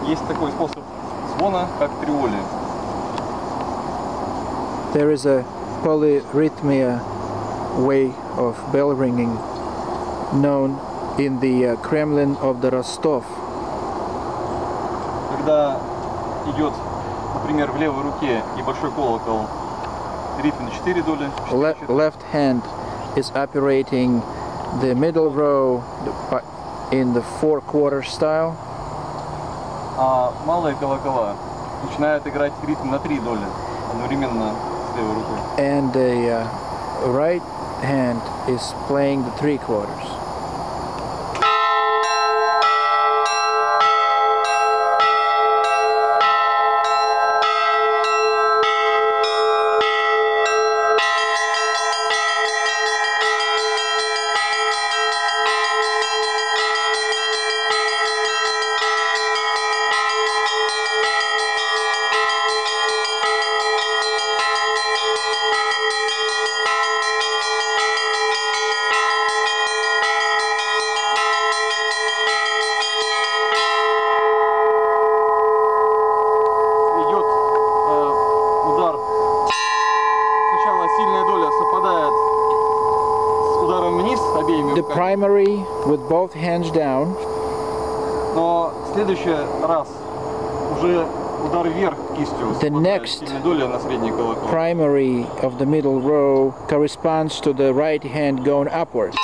Есть такой способ звона, как триоли. There is a polyrhythmia way of bell ringing known in the Kremlin of the Rostov. Когда идет, например, в левой руке небольшой колокол, ритм 4 доли. Left hand is operating the middle row in the 4/4 style. А малые колокола начинают играть ритм на 3 доли одновременно с левой рукой. And the right hand is playing the 3/4. The primary with both hands down. Но в следующий раз уже удар вверх кистью. The next primary of the middle row corresponds to the right hand going upwards.